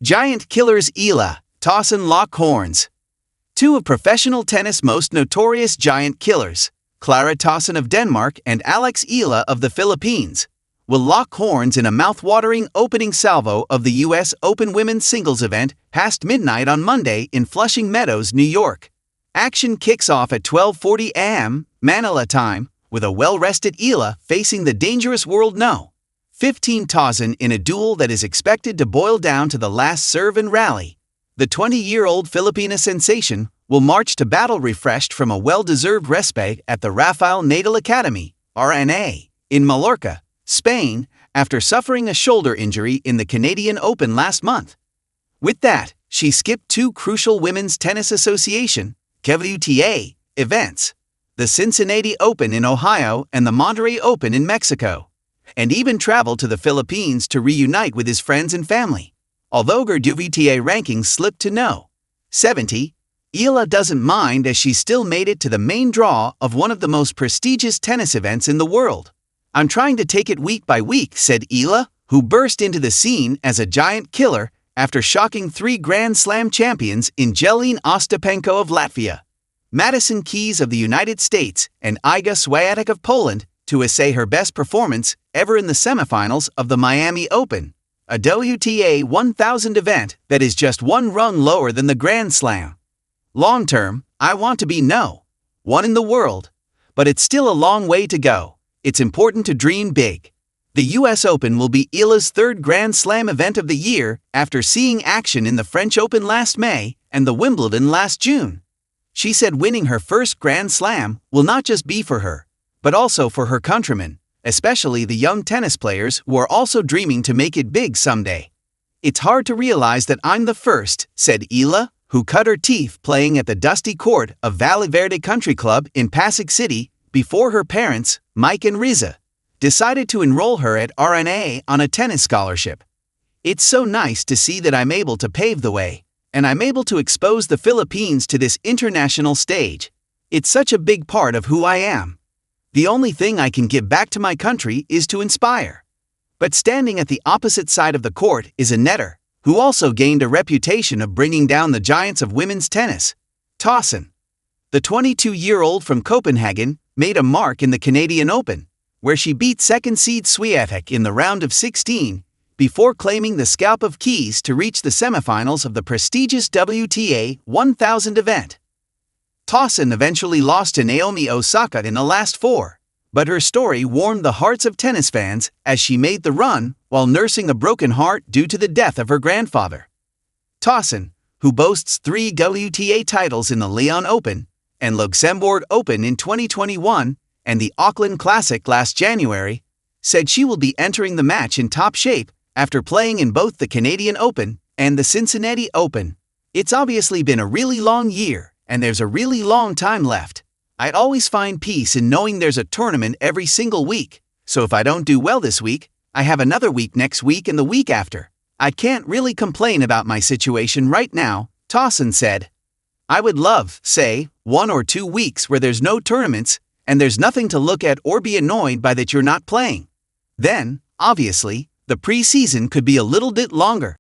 Giant killers Eala Tauson lock horns. Two of professional tennis' most notorious giant killers, Clara Tauson of Denmark and Eala of the Philippines, will lock horns in a mouthwatering opening salvo of the U.S. Open women's singles event past midnight on Monday in Flushing Meadows, New York. Action kicks off at 12:40 a.m. Manila time, with a well-rested Eala facing the dangerous world No. 15 Tauson in a duel that is expected to boil down to the last serve and rally. The 20-year-old Filipina sensation will march to battle refreshed from a well-deserved respite at the Rafael Nadal Academy, RNA, in Mallorca, Spain, after suffering a shoulder injury in the Canadian Open last month. With that, she skipped two crucial Women's Tennis Association (WTA) events, the Cincinnati Open in Ohio and the Monterrey Open in Mexico, and even traveled to the Philippines to reunite with his friends and family. Although her WTA rankings slipped to No. 70, Eala doesn't mind as she still made it to the main draw of one of the most prestigious tennis events in the world. "I'm trying to take it week by week," said Eala, who burst into the scene as a giant killer after shocking three Grand Slam champions in Jelena Ostapenko of Latvia, Madison Keys of the United States, and Iga Swiatek of Poland, to essay her best performance ever in the semifinals of the Miami Open, a WTA 1000 event that is just one rung lower than the Grand Slam. "Long term, I want to be No. 1 in the world, but it's still a long way to go. It's important to dream big." The US Open will be Eala's third Grand Slam event of the year after seeing action in the French Open last May and the Wimbledon last June. She said winning her first Grand Slam will not just be for her, but also for her countrymen, especially the young tennis players who are also dreaming to make it big someday. "It's hard to realize that I'm the first," said Eala, who cut her teeth playing at the dusty court of Valle Verde Country Club in Pasig City before her parents, Mike and Riza, decided to enroll her at RNA on a tennis scholarship. "It's so nice to see that I'm able to pave the way, and I'm able to expose the Philippines to this international stage. It's such a big part of who I am. The only thing I can give back to my country is to inspire." But standing at the opposite side of the court is a netter, who also gained a reputation of bringing down the giants of women's tennis, Tauson. The 22-year-old from Copenhagen made a mark in the Canadian Open, where she beat second seed Swiatek in the round of 16, before claiming the scalp of Keys to reach the semifinals of the prestigious WTA 1000 event. Tauson eventually lost to Naomi Osaka in the last four, but her story warmed the hearts of tennis fans as she made the run while nursing a broken heart due to the death of her grandfather. Tauson, who boasts 3 WTA titles in the Lyon Open and Luxembourg Open in 2021 and the Auckland Classic last January, said she will be entering the match in top shape after playing in both the Canadian Open and the Cincinnati Open. "It's obviously been a really long year, and there's a really long time left. I'd always find peace in knowing there's a tournament every single week, so if I don't do well this week, I have another week next week and the week after. I can't really complain about my situation right now," Tauson said. "I would love, say, 1 or 2 weeks where there's no tournaments and there's nothing to look at or be annoyed by that you're not playing. Then, obviously, the preseason could be a little bit longer.